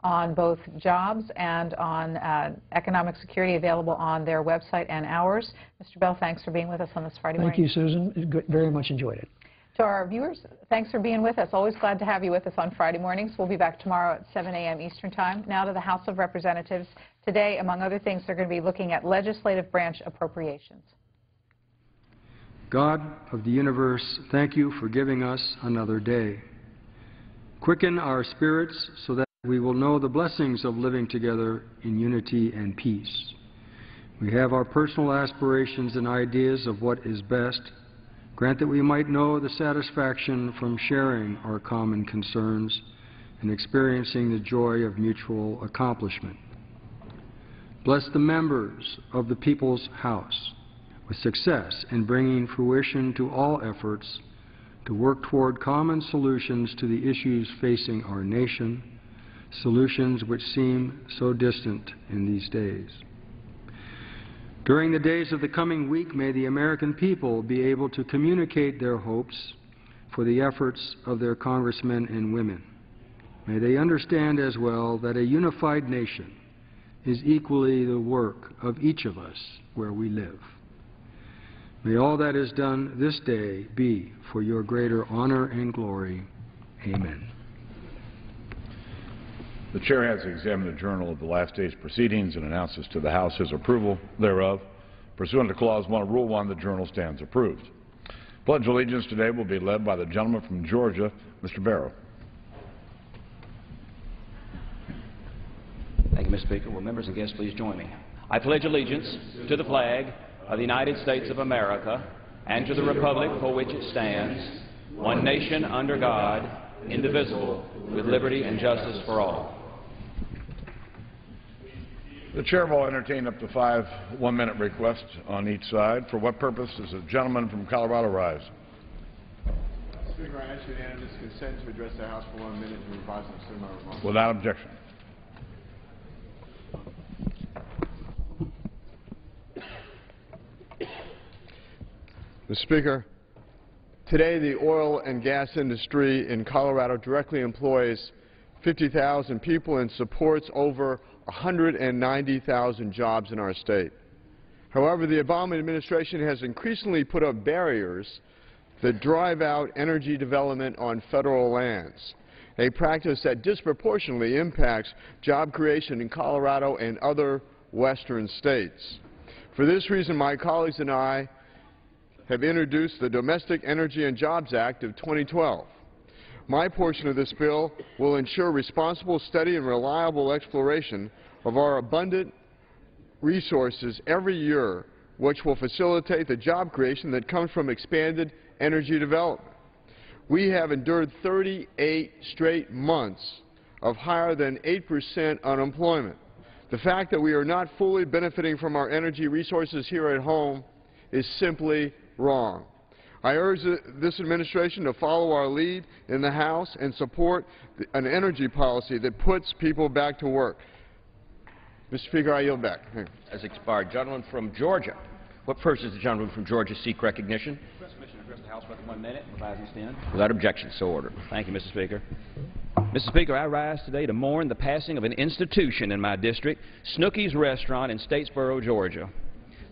on both jobs and on economic security, available on their website and ours. Mr. Bell, thanks for being with us on this Friday morning. Thank you, Susan. Very much enjoyed it. To our viewers, thanks for being with us. Always glad to have you with us on Friday mornings. We'll be back tomorrow at 7 a.m. Eastern Time. Now to the House of Representatives. Today, among other things, they're going to be looking at legislative branch appropriations. God of the universe, thank you for giving us another day. Quicken our spirits so that we will know the blessings of living together in unity and peace. We have our personal aspirations and ideas of what is best. Grant that we might know the satisfaction from sharing our common concerns and experiencing the joy of mutual accomplishment. Bless the members of the People's House with success in bringing fruition to all efforts to work toward common solutions to the issues facing our nation, solutions which seem so distant in these days. During the days of the coming week, may the American people be able to communicate their hopes for the efforts of their congressmen and women. May they understand as well that a unified nation is equally the work of each of us where we live. May all that is done this day be for your greater honor and glory. Amen. The Chair has examined the journal of the last day's proceedings and announces to the House his approval thereof. Pursuant to Clause 1 of Rule 1, the journal stands approved. Pledge of allegiance today will be led by the gentleman from Georgia, Mr. Barrow. Thank you, Mr. Speaker. Will members and guests please join me? I pledge allegiance to the flag of the United States of America and to the republic for which it stands, one nation under God, indivisible, with liberty and justice for all. The Chair will entertain up to 5 one-minute requests on each side. For what purpose does the gentleman from Colorado rise? Speaker, I ask unanimous consent to address the House for 1 minute and revise and assume my remarks. Without objection. Mr. Speaker, today the oil and gas industry in Colorado directly employs 50,000 people and supports over 190,000 jobs in our state. However, the Obama administration has increasingly put up barriers that drive out energy development on federal lands, a practice that disproportionately impacts job creation in Colorado and other western states. For this reason, my colleagues and I have introduced the Domestic Energy and Jobs Act of 2012. My portion of this bill will ensure responsible, steady, and reliable exploration of our abundant resources every year, which will facilitate the job creation that comes from expanded energy development. We have endured 38 straight months of higher than 8% unemployment. The fact that we are not fully benefiting from our energy resources here at home is simply wrong. I urge this administration to follow our lead in the House and support an energy policy that puts people back to work. Mr. Speaker, I yield back. Has expired. Gentleman from Georgia. What purpose does the gentleman from Georgia seek recognition? Permission to address the House for 1 minute, revise and stand. Without objection, so ordered. Thank you, Mr. Speaker. Mr. Speaker, I rise today to mourn the passing of an institution in my district, Snooki's Restaurant in Statesboro, Georgia.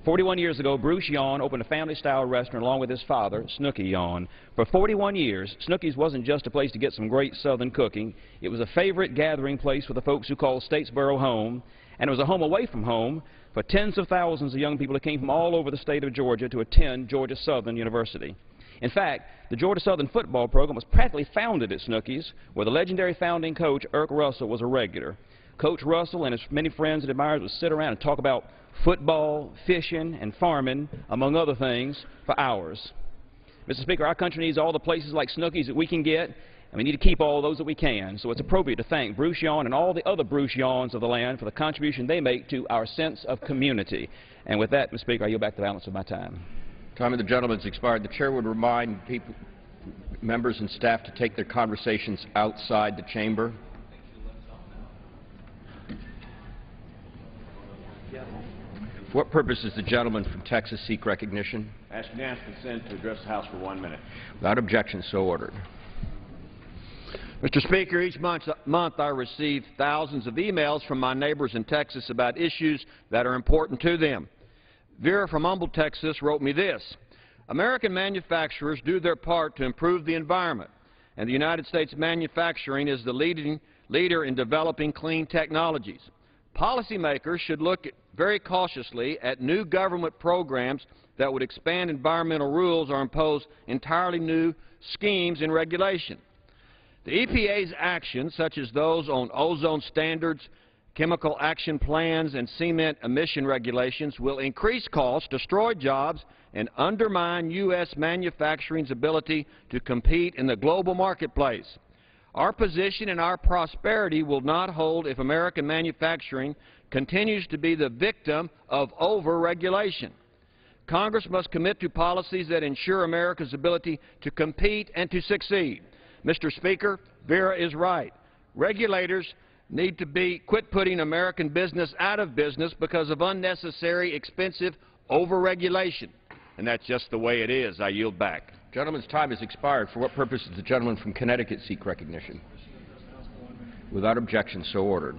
41 years ago, Bruce Yawn opened a family-style restaurant along with his father, Snooky Yawn. For 41 years, Snooky's wasn't just a place to get some great Southern cooking. It was a favorite gathering place for the folks who called Statesboro home, and it was a home away from home for tens of thousands of young people that came from all over the state of Georgia to attend Georgia Southern University. In fact, the Georgia Southern football program was practically founded at Snooky's, where the legendary founding coach, Irk Russell, was a regular. Coach Russell and his many friends and admirers would sit around and talk about football, fishing, and farming, among other things, for hours. Mr. Speaker, our country needs all the places like Snooki's that we can get, and we need to keep all those that we can. So it's appropriate to thank Bruce Yawn and all the other Bruce Yawns of the land for the contribution they make to our sense of community. And with that, Mr. Speaker, I yield back the balance of my time. Time of the gentleman has expired. The Chair would remind members and staff to take their conversations outside the chamber. For what purpose does the gentleman from Texas seek recognition? I ask unanimous consent to address the House for 1 minute. Without objection, so ordered. Mr. Speaker, each month I receive thousands of emails from my neighbors in Texas about issues that are important to them. Vera from Humble, Texas wrote me this: American manufacturers do their part to improve the environment, and the United States manufacturing is the leader in developing clean technologies. Policymakers should look very cautiously at new government programs that would expand environmental rules or impose entirely new schemes and regulation. The EPA's actions, such as those on ozone standards, chemical action plans, and cement emission regulations, will increase costs, destroy jobs, and undermine U.S. manufacturing's ability to compete in the global marketplace. Our position and our prosperity will not hold if American manufacturing continues to be the victim of over-regulation. Congress must commit to policies that ensure America's ability to compete and to succeed. Mr. Speaker, Vera is right. Regulators need to quit putting American business out of business because of unnecessary, expensive over-regulation. And that's just the way it is. I yield back. Gentleman's time has expired. For what purpose does the gentleman from Connecticut seek recognition? Without objection, so ordered.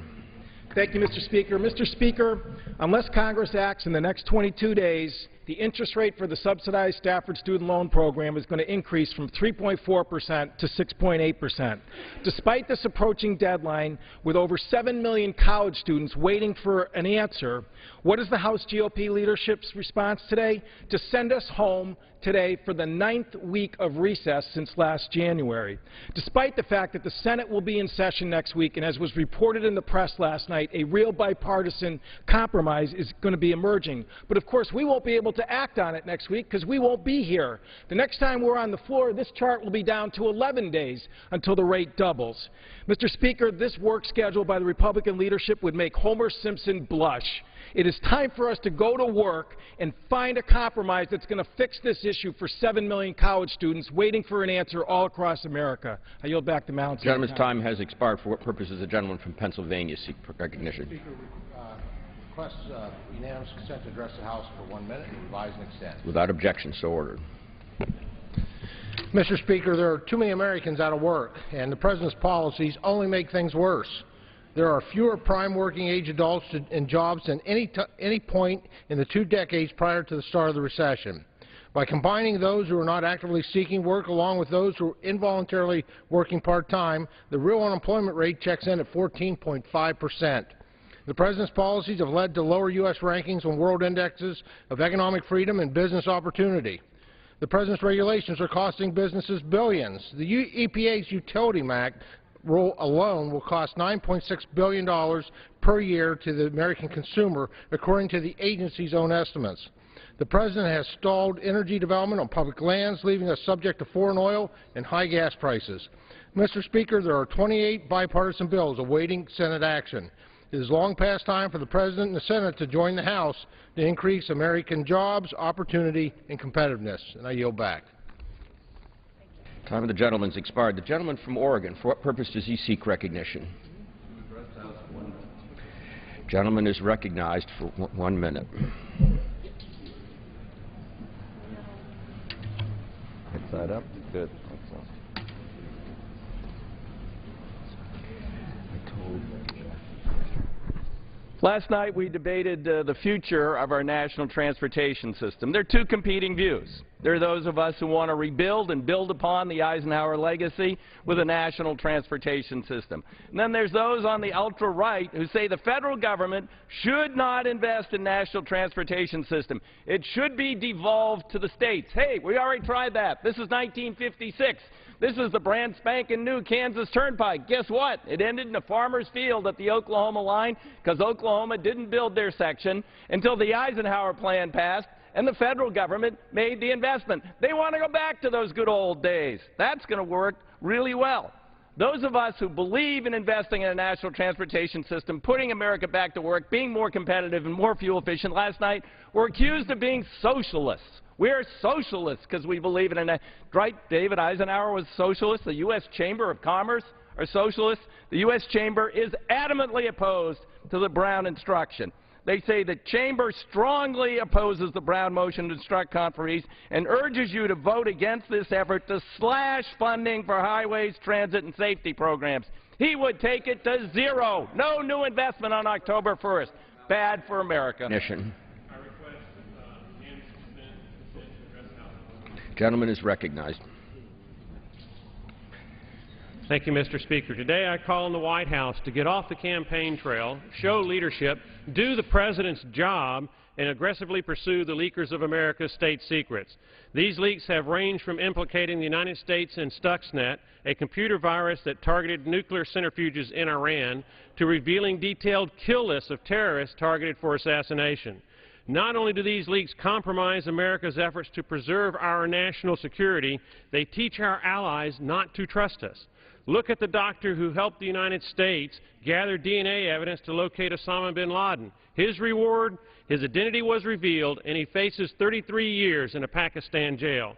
Thank you, Mr. Speaker. Mr. Speaker, unless Congress acts in the next 22 days, the interest rate for the subsidized Stafford student loan program is going to increase from 3.4% to 6.8%. Despite this approaching deadline, with over 7 million college students waiting for an answer, what is the House GOP leadership's response today? To send us home today for the 9th week of recess since last January. Despite the fact that the Senate will be in session next week, and as was reported in the press last night, a real bipartisan compromise is going to be emerging. But of course, we won't be able to act on it next week because we won't be here. The next time we're on the floor, this chart will be down to 11 days until the rate doubles. Mr. Speaker, this work schedule by the Republican leadership would make Homer Simpson blush. It is time for us to go to work and find a compromise that's going to fix this issue for 7 million college students waiting for an answer all across America. I yield back the balance. The gentleman's time has expired. For what purpose does the gentleman from Pennsylvania seek recognition? Speaker, requests unanimous consent to address the House for 1 minute and revise and extend. Without objection, so ordered. Mr. Speaker, there are too many Americans out of work, and the President's policies only make things worse. There are fewer prime working age adults in jobs than any point in the 2 decades prior to the start of the recession. By combining those who are not actively seeking work along with those who are involuntarily working part-time, the real unemployment rate checks in at 14.5%. The President's policies have led to lower U.S. rankings on world indexes of economic freedom and business opportunity. The President's regulations are costing businesses billions. The EPA's Utility MAC rule alone will cost $9.6 billion per year to the American consumer, according to the agency's own estimates. The President has stalled energy development on public lands, leaving us subject to foreign oil and high gas prices. Mr. Speaker, there are 28 bipartisan bills awaiting Senate action. It is long past time for the President and the Senate to join the House to increase American jobs, opportunity, and competitiveness. And I yield back. Time of the gentleman's expired. The gentleman from Oregon, for what purpose does he seek recognition? Gentleman is recognized for 1 minute. Right side up. Good. Excellent. Last night we debated the future of our national transportation system. There are two competing views. There are those of us who want to rebuild and build upon the Eisenhower legacy with a national transportation system. And then there's those on the ultra-right who say the federal government should not invest in national transportation system. It should be devolved to the states. Hey, we already tried that. This is 1956. This is the brand spanking new Kansas Turnpike. Guess what? It ended in a farmer's field at the Oklahoma line because Oklahoma didn't build their section until the Eisenhower plan passed and the federal government made the investment. They want to go back to those good old days. That's going to work really well. Those of us who believe in investing in a national transportation system, putting America back to work, being more competitive and more fuel efficient, last night were accused of being socialists. We are socialists because we believe in it. Right, David Eisenhower was socialist. The U.S. Chamber of Commerce are socialists. The U.S. Chamber is adamantly opposed to the Broun instruction. They say the Chamber strongly opposes the Brown motion to instruct conferees and urges you to vote against this effort to slash funding for highways, transit, and safety programs. He would take it to zero. No new investment on October 1st. Bad for America. Gentleman is recognized. Thank you, Mr. Speaker. Today I call on the White House to get off the campaign trail, show leadership, do the President's job, and aggressively pursue the leakers of America's state secrets. These leaks have ranged from implicating the United States in Stuxnet, a computer virus that targeted nuclear centrifuges in Iran, to revealing detailed kill lists of terrorists targeted for assassination. Not only do these leaks compromise America's efforts to preserve our national security, they teach our allies not to trust us. Look at the doctor who helped the United States gather DNA evidence to locate Osama bin Laden. His reward? His identity was revealed, and he faces 33 years in a Pakistan jail.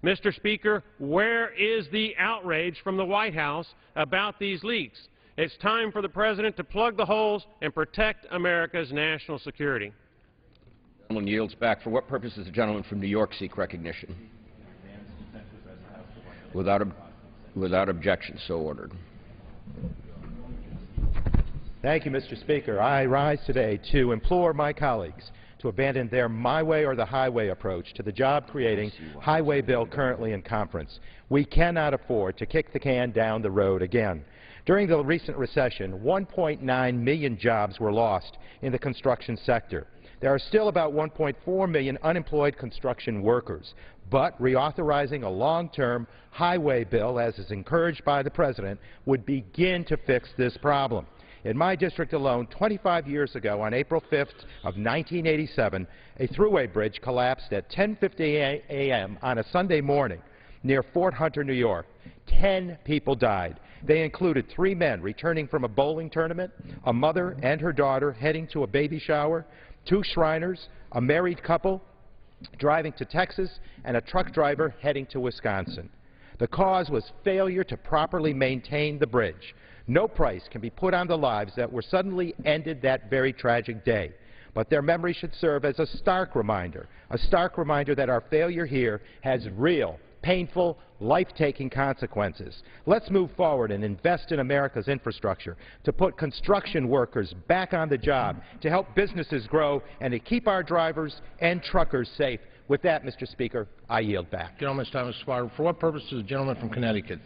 Mr. Speaker, where is the outrage from the White House about these leaks? It's time for the President to plug the holes and protect America's national security. The gentleman yields back. For what purpose does the gentleman from New York seek recognition? Without objection, so ordered. Thank you, Mr. Speaker. I rise today to implore my colleagues to abandon their my way or the highway approach to the job-creating highway bill currently in conference. We cannot afford to kick the can down the road again. During the recent recession, 1.9 million jobs were lost in the construction sector. There are still about 1.4 million unemployed construction workers, but reauthorizing a long-term highway bill, as is encouraged by the President, would begin to fix this problem. In my district alone, 25 years ago, on April 5th of 1987, a thruway bridge collapsed at 10:50 a.m. on a Sunday morning near Fort Hunter, New York. 10 people died. They included 3 men returning from a bowling tournament, a mother and her daughter heading to a baby shower, 2 Shriners, a married couple driving to Texas, and a truck driver heading to Wisconsin. The cause was failure to properly maintain the bridge. No price can be put on the lives that were suddenly ended that very tragic day. But their memory should serve as a stark reminder that our failure here has real, painful, life-taking consequences. Let's move forward and invest in America's infrastructure to put construction workers back on the job, to help businesses grow, and to keep our drivers and truckers safe. With that, Mr. Speaker, I yield back. Gentleman's time is expired. For what purpose does the gentleman from Connecticut?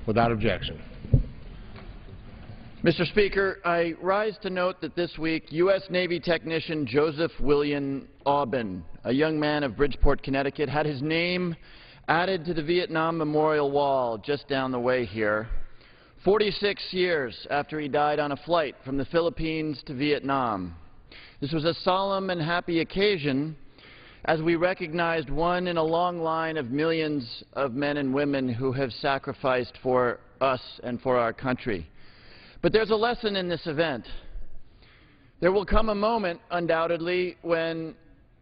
Without objection. Mr. Speaker, I rise to note that this week U.S. Navy technician Joseph William Aubin, a young man of Bridgeport, Connecticut, had his name added to the Vietnam Memorial Wall just down the way here, 46 years after he died on a flight from the Philippines to Vietnam. This was a solemn and happy occasion as we recognized one in a long line of millions of men and women who have sacrificed for us and for our country. But there's a lesson in this event. There will come a moment, undoubtedly, when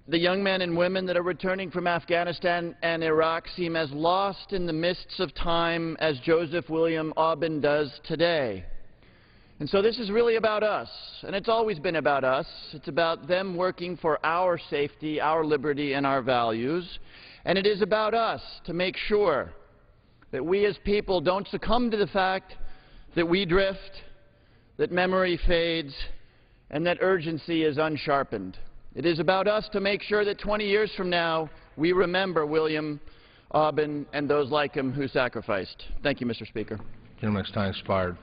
the young men and women that are returning from Afghanistan and Iraq seem as lost in the mists of time as Joseph William Aubin does today. And so this is really about us, and it's always been about us. It's about them working for our safety, our liberty, and our values. And it is about us to make sure that we as people don't succumb to the fact that we drift, that memory fades, and that urgency is unsharpened. It is about us to make sure that 20 years from now we remember William Aubin and those like him who sacrificed. Thank you, Mr. Speaker. Gentleman's time expired.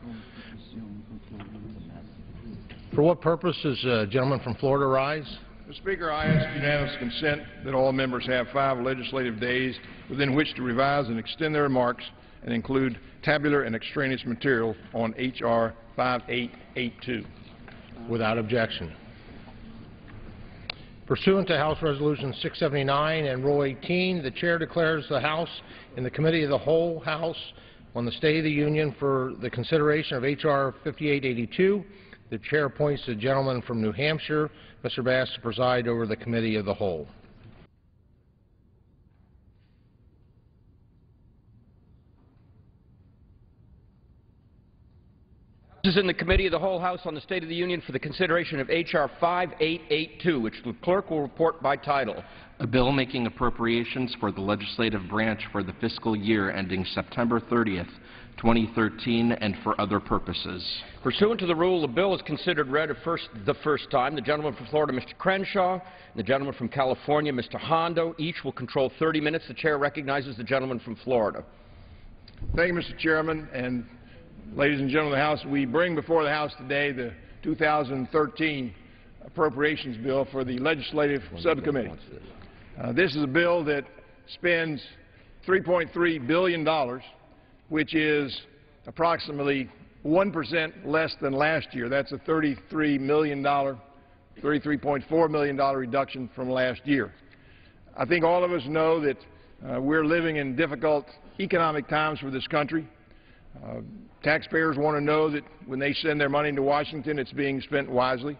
For what purpose does the gentleman from Florida rise? Mr. Speaker, I ask unanimous consent that all members have 5 legislative days within which to revise and extend their remarks and include tabular and extraneous material on H.R. 5882. Without objection. Pursuant to House Resolution 679 and Rule 18, the Chair declares the House in the Committee of the Whole House on the State of the Union for the consideration of H.R. 5882. The Chair appoints the gentleman from New Hampshire, Mr. Bass, to preside over the Committee of the Whole. This is in the Committee of the Whole House on the State of the Union for the consideration of H.R. 5882, which the clerk will report by title. A bill making appropriations for the legislative branch for the fiscal year ending September 30th, 2013, and for other purposes. Pursuant to the rule, the bill is considered read the first time. The gentleman from Florida, Mr. Crenshaw, and the gentleman from California, Mr. Hondo, each will control 30 minutes. The chair recognizes the gentleman from Florida. Thank you, Mr. Chairman, and ladies and gentlemen of the House. We bring before the House today the 2013 appropriations bill for the Legislative Subcommittee. This is a bill that spends $3.3 billion, which is approximately 1% less than last year. That's a $33.4 million reduction from last year. I think all of us know that we're living in difficult economic times for this country. Taxpayers want to know that when they send their money to Washington, it's being spent wisely.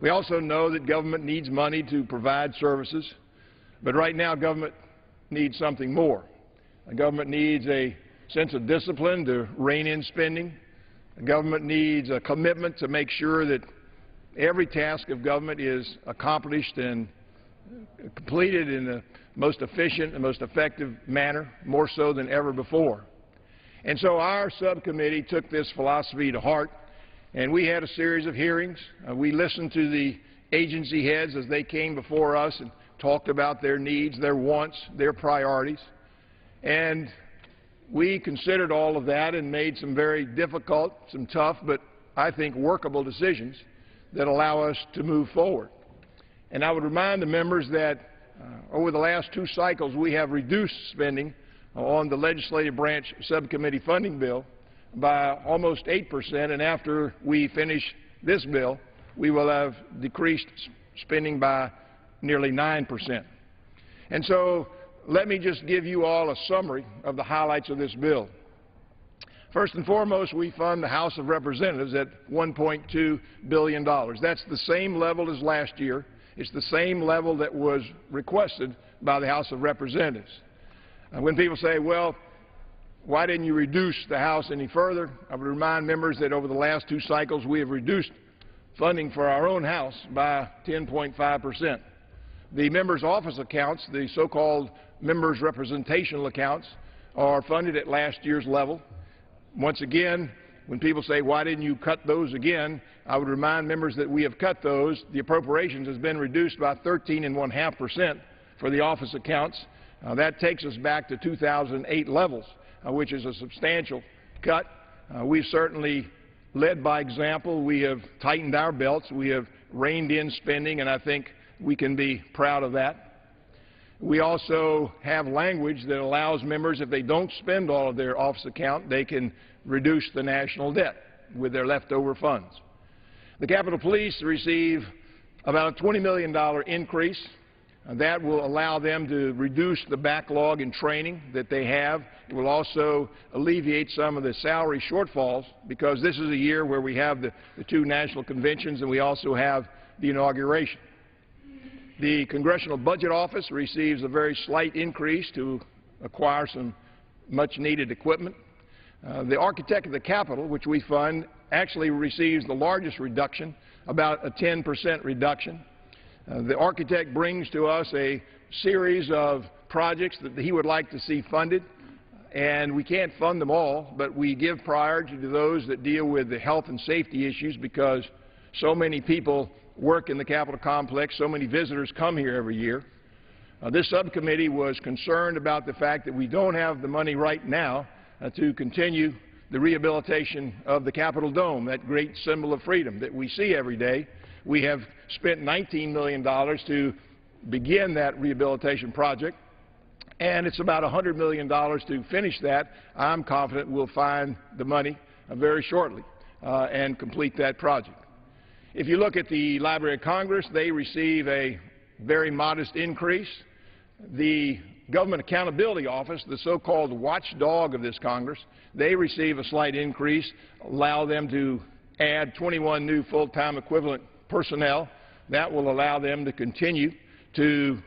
We also know that government needs money to provide services, but right now government needs something more. The government needs a sense of discipline to rein in spending. The government needs a commitment to make sure that every task of government is accomplished and completed in the most efficient and most effective manner, more so than ever before. And so our subcommittee took this philosophy to heart, and we had a series of hearings. We listened to the agency heads as they came before us and talked about their needs, their wants, their priorities. And we considered all of that and made some very difficult, some tough, but I think workable decisions that allow us to move forward. And I would remind the members that over the last two cycles we have reduced spending on the legislative branch subcommittee funding bill by almost 8%, and after we finish this bill, we will have decreased spending by nearly 9%. And so let me just give you all a summary of the highlights of this bill. First and foremost, we fund the House of Representatives at $1.2 billion. That's the same level as last year. It's the same level that was requested by the House of Representatives. When people say, well, why didn't you reduce the House any further, I would remind members that over the last two cycles we have reduced funding for our own House by 10.5%. The members' office accounts, the so-called members' representational accounts, are funded at last year's level. Once again, when people say, why didn't you cut those again, I would remind members that we have cut those. The appropriations has been reduced by 13.5% for the office accounts. That takes us back to 2008 levels, which is a substantial cut. We've certainly led by example. We have tightened our belts. We have reined in spending, and I think we can be proud of that. We also have language that allows members, if they don't spend all of their office account, they can reduce the national debt with their leftover funds. The Capitol Police receive about a $20 million increase. That will allow them to reduce the backlog in training that they have. It will also alleviate some of the salary shortfalls, because this is a year where we have the two national conventions and we also have the inauguration. The Congressional Budget Office receives a very slight increase to acquire some much-needed equipment. The Architect of the Capitol, which we fund, actually receives the largest reduction, about a 10% reduction. The architect brings to us a series of projects that he would like to see funded, and we can't fund them all, but we give priority to those that deal with the health and safety issues, because so many people work in the Capitol complex, so many visitors come here every year. This subcommittee was concerned about the fact that we don't have the money right now to continue the rehabilitation of the Capitol Dome, that great symbol of freedom that we see every day. We have spent $19 million to begin that rehabilitation project, and it's about $100 million to finish that. I'm confident we'll find the money very shortly and complete that project. If you look at the Library of Congress, they receive a very modest increase. The Government Accountability Office, the so-called watchdog of this Congress, they receive a slight increase, allow them to add 21 new full-time equivalent personnel. That will allow them to continue to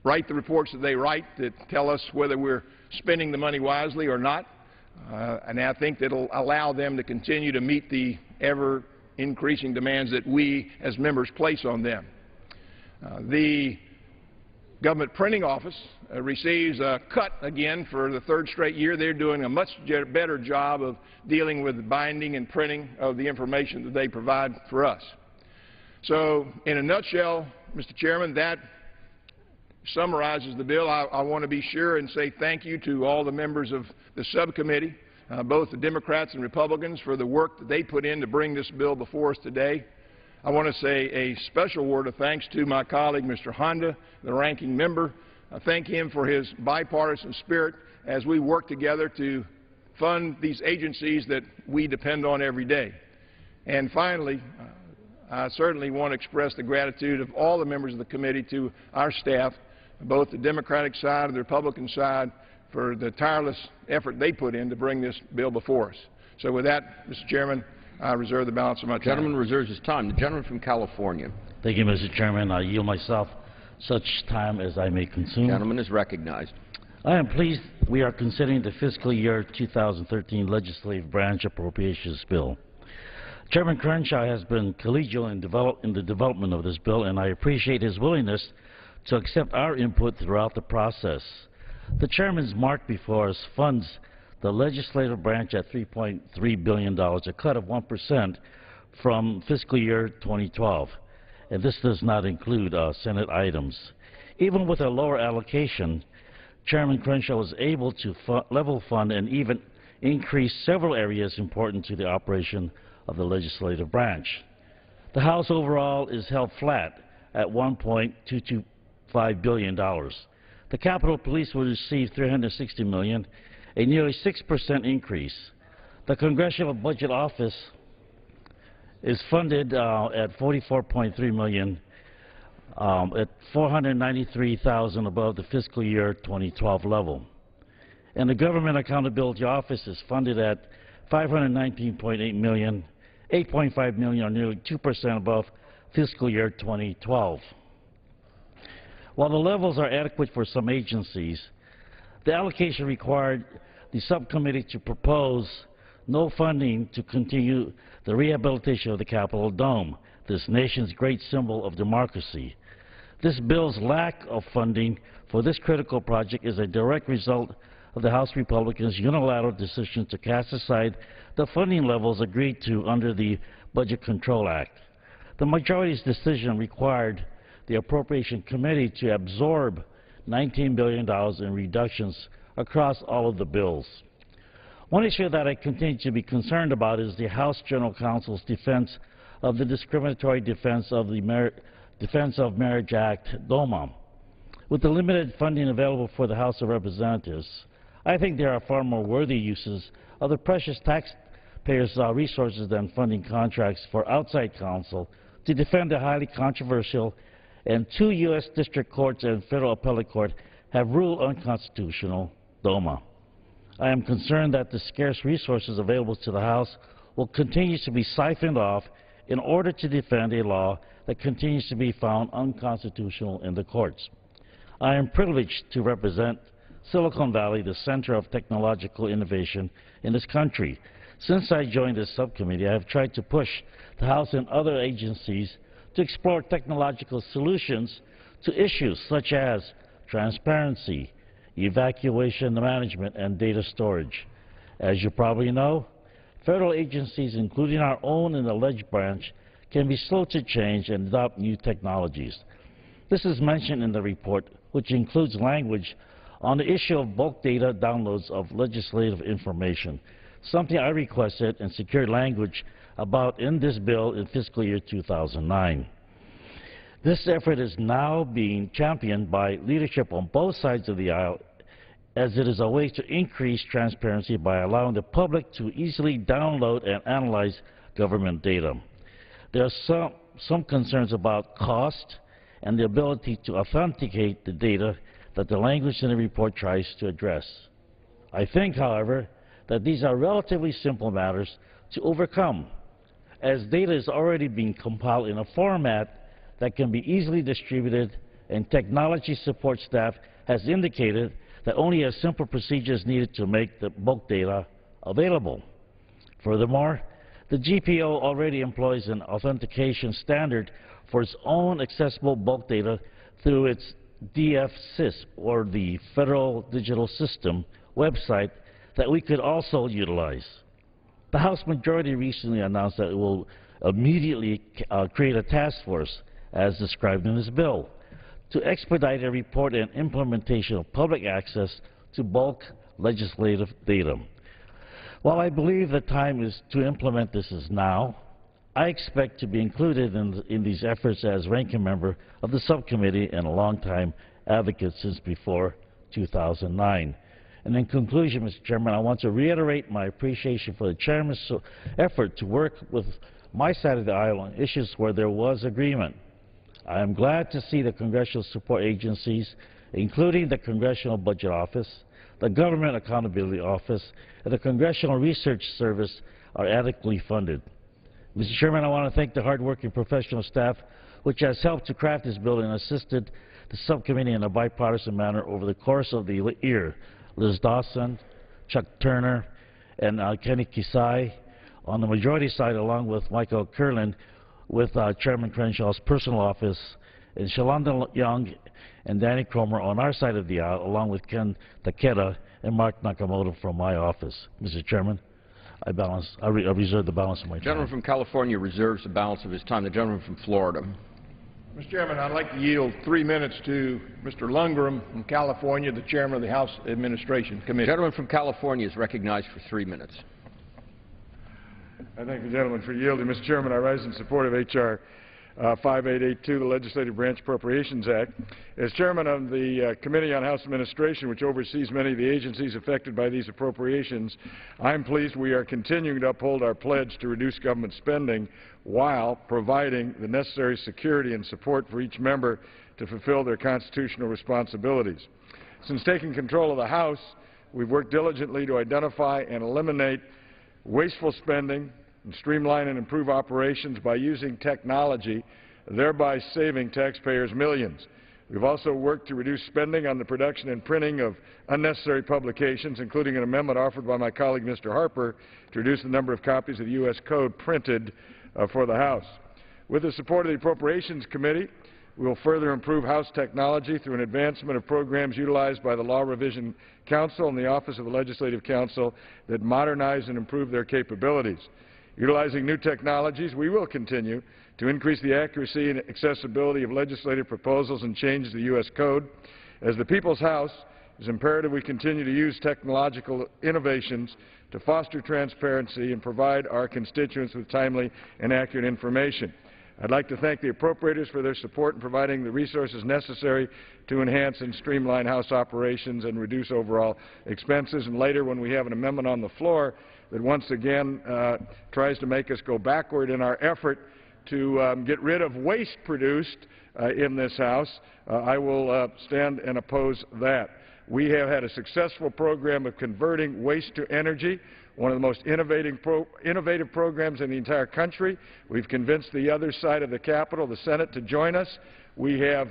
write the reports that they write that tell us whether we're spending the money wisely or not. And I think that will allow them to continue to meet the ever-increasing demands that we as members place on them. The Government Printing Office receives a cut again for the third straight year. They're doing a much better job of dealing with the binding and printing of the information that they provide for us. So, in a nutshell, Mr. Chairman, that summarizes the bill. I want to be sure and say thank you to all the members of the subcommittee, both the Democrats and Republicans, for the work that they put in to bring this bill before us today. I want to say a special word of thanks to my colleague, Mr. Honda, the ranking member. I thank him for his bipartisan spirit as we work together to fund these agencies that we depend on every day. And finally, I certainly want to express the gratitude of all the members of the committee to our staff, both the Democratic side and the Republican side, for the tireless effort they put in to bring this bill before us. So with that, Mr. Chairman, I reserve the balance of my time. Gentleman reserves his time. The gentleman from California. Thank you, Mr. Chairman. I yield myself such time as I may consume. Gentleman is recognized. I am pleased we are considering the fiscal year 2013 legislative branch appropriations bill. Chairman Crenshaw has been collegial in the development of this bill, and I appreciate his willingness to accept our input throughout the process. The chairman's mark before us funds the legislative branch at $3.3 billion, a cut of 1% from fiscal year 2012. And this does not include Senate items. Even with a lower allocation, Chairman Crenshaw was able to level fund and even increase several areas important to the operation of the legislative branch. The House overall is held flat at $1.225 billion. The Capitol Police will receive $360 million, a nearly 6% increase. The Congressional Budget Office is funded at $44.3 million, at $493,000 above the fiscal year 2012 level. And the Government Accountability Office is funded at $519.8 million, $8.5 million, or nearly 2% above fiscal year 2012. While the levels are adequate for some agencies, the allocation required the subcommittee to propose no funding to continue the rehabilitation of the Capitol Dome, this nation's great symbol of democracy. This bill's lack of funding for this critical project is a direct result of the House Republicans' unilateral decision to cast aside the funding levels agreed to under the Budget Control Act. The majority's decision required the Appropriation Committee to absorb $19 billion in reductions across all of the bills. One issue that I continue to be concerned about is the House General Counsel's defense of the Discriminatory Defense of Marriage Act, DOMA. With the limited funding available for the House of Representatives, I think there are far more worthy uses of the precious taxpayers' resources than funding contracts for outside counsel to defend the highly controversial and 2 U.S. District Courts and Federal Appellate Court have ruled unconstitutional DOMA. I am concerned that the scarce resources available to the House will continue to be siphoned off in order to defend a law that continues to be found unconstitutional in the courts. I am privileged to represent Silicon Valley, the center of technological innovation in this country. Since I joined this subcommittee, I have tried to push the House and other agencies to explore technological solutions to issues such as transparency, evacuation management, and data storage. As you probably know, federal agencies, including our own and the Ledge branch, can be slow to change and adopt new technologies. This is mentioned in the report, which includes language on the issue of bulk data downloads of legislative information, something I requested and secured language about in this bill in fiscal year 2009. This effort is now being championed by leadership on both sides of the aisle, as it is a way to increase transparency by allowing the public to easily download and analyze government data. There are some concerns about cost and the ability to authenticate the data that the language in the report tries to address. I think, however, that these are relatively simple matters to overcome, as data is already being compiled in a format that can be easily distributed, and technology support staff has indicated that only a simple procedure is needed to make the bulk data available. Furthermore, The GPO already employs an authentication standard for its own accessible bulk data through its DFSIS, or the Federal Digital System website, that we could also utilize. The House majority recently announced that it will immediately create a task force, as described in this bill, to expedite a report and implementation of public access to bulk legislative data. While I believe the time is to implement this is now, I expect to be included in these efforts as ranking member of the subcommittee and a longtime advocate since before 2009. And in conclusion, Mr. Chairman, I want to reiterate my appreciation for the Chairman's effort to work with my side of the aisle on issues where there was agreement. I am glad to see the congressional support agencies, including the Congressional Budget Office, the Government Accountability Office, and the Congressional Research Service, are adequately funded. Mr. Chairman, I want to thank the hardworking professional staff which has helped to craft this bill and assisted the subcommittee in a bipartisan manner over the course of the year. Liz Dawson, Chuck Turner, and Kenny Kisai on the majority side, along with Michael Curlin with Chairman Crenshaw's personal office, and Shalonda Young and Danny Cromer on our side of the aisle, along with Ken Takeda and Mark Nakamoto from my office. Mr. Chairman, I reserve the balance of my time. The gentleman from California reserves the balance of his time. The gentleman from Florida. Mr. Chairman, I'd like to yield 3 minutes to Mr. Lundgren from California, the Chairman of the House Administration Committee. The gentleman from California is recognized for 3 minutes. I thank the gentleman for yielding. Mr. Chairman, I rise in support of H.R. 5882, the Legislative Branch Appropriations Act. As Chairman of the Committee on House Administration, which oversees many of the agencies affected by these appropriations, I'm pleased we are continuing to uphold our pledge to reduce government spending while providing the necessary security and support for each member to fulfill their constitutional responsibilities. Since taking control of the House, we've worked diligently to identify and eliminate wasteful spending and streamline and improve operations by using technology, thereby saving taxpayers millions. We've also worked to reduce spending on the production and printing of unnecessary publications, including an amendment offered by my colleague Mr. Harper to reduce the number of copies of the U.S. Code printed for the House. With the support of the Appropriations Committee, we will further improve House technology through an advancement of programs utilized by the Law Revision Council and the Office of the Legislative Counsel that modernize and improve their capabilities. Utilizing new technologies, we will continue to increase the accuracy and accessibility of legislative proposals and changes to the U.S. Code. As the People's House, it is imperative we continue to use technological innovations to foster transparency and provide our constituents with timely and accurate information. I'd like to thank the appropriators for their support in providing the resources necessary to enhance and streamline House operations and reduce overall expenses. And later, when we have an amendment on the floor that once again tries to make us go backward in our effort to get rid of waste produced in this House, I will stand and oppose that. We have had a successful program of converting waste to energy, one of the most innovative programs in the entire country. We've convinced the other side of the Capitol, the Senate, to join us. We have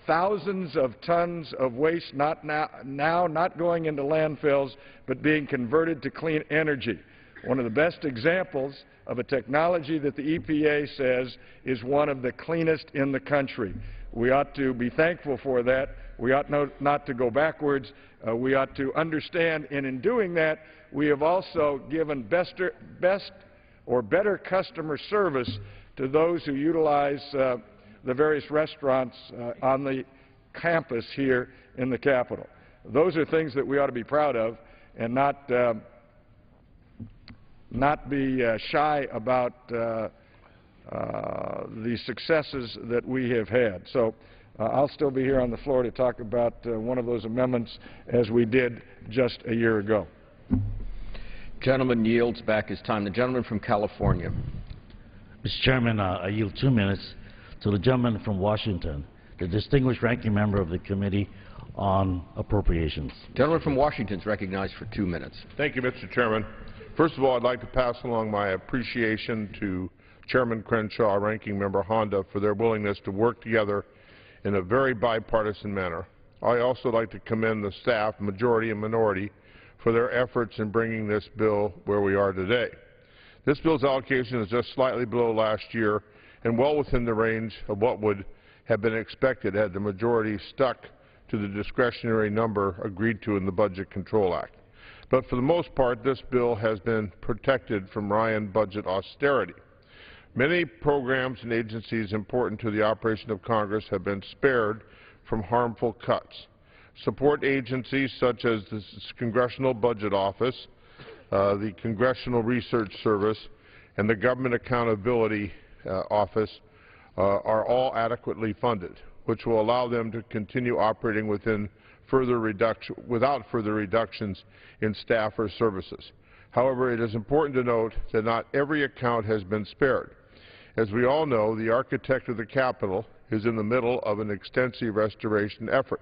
thousands of tons of waste not going into landfills, but being converted to clean energy. One of the best examples of a technology that the EPA says is one of the cleanest in the country. We ought to be thankful for that. We ought not to go backwards. We ought to understand, and in doing that, we have also given best or better customer service to those who utilize the various restaurants on the campus here in the Capitol. Those are things that we ought to be proud of and not be shy about the successes that we have had. So I'll still be here on the floor to talk about one of those amendments as we did just a year ago. Gentleman yields back his time. The gentleman from California. Mr. Chairman, I yield 2 minutes to the gentleman from Washington, the distinguished ranking member of the Committee on Appropriations. Gentleman from Washington is recognized for 2 minutes. Thank you, Mr. Chairman. First of all, I'd like to pass along my appreciation to Chairman Crenshaw, Ranking Member Honda, for their willingness to work together in a very bipartisan manner. I also like to commend the staff, majority and minority, for their efforts in bringing this bill where we are today. This bill's allocation is just slightly below last year and well within the range of what would have been expected had the majority stuck to the discretionary number agreed to in the Budget Control Act. But for the most part, this bill has been protected from Ryan budget austerity. Many programs and agencies important to the operation of Congress have been spared from harmful cuts. Support agencies such as the Congressional Budget Office, the Congressional Research Service, and the Government Accountability Office are all adequately funded, which will allow them to continue operating without further reductions in staff or services. However, it is important to note that not every account has been spared. As we all know, the architect of the Capitol is in the middle of an extensive restoration effort.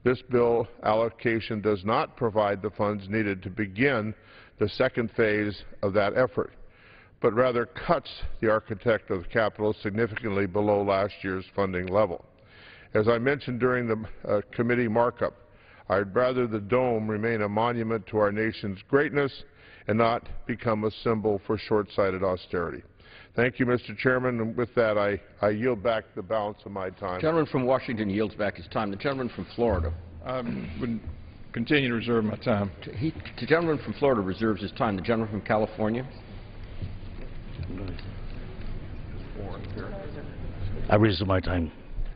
This bill allocation does not provide the funds needed to begin the second phase of that effort, but rather cuts the architect of the Capitol significantly below last year's funding level. As I mentioned during the committee markup, I'd rather the dome remain a monument to our nation's greatness and not become a symbol for short-sighted austerity. Thank you, Mr. Chairman, and with that, I yield back the balance of my time. The gentleman from Washington yields back his time. The gentleman from Florida. I would continue to reserve my time. The gentleman from Florida reserves his time. The gentleman from California. I reserve my time.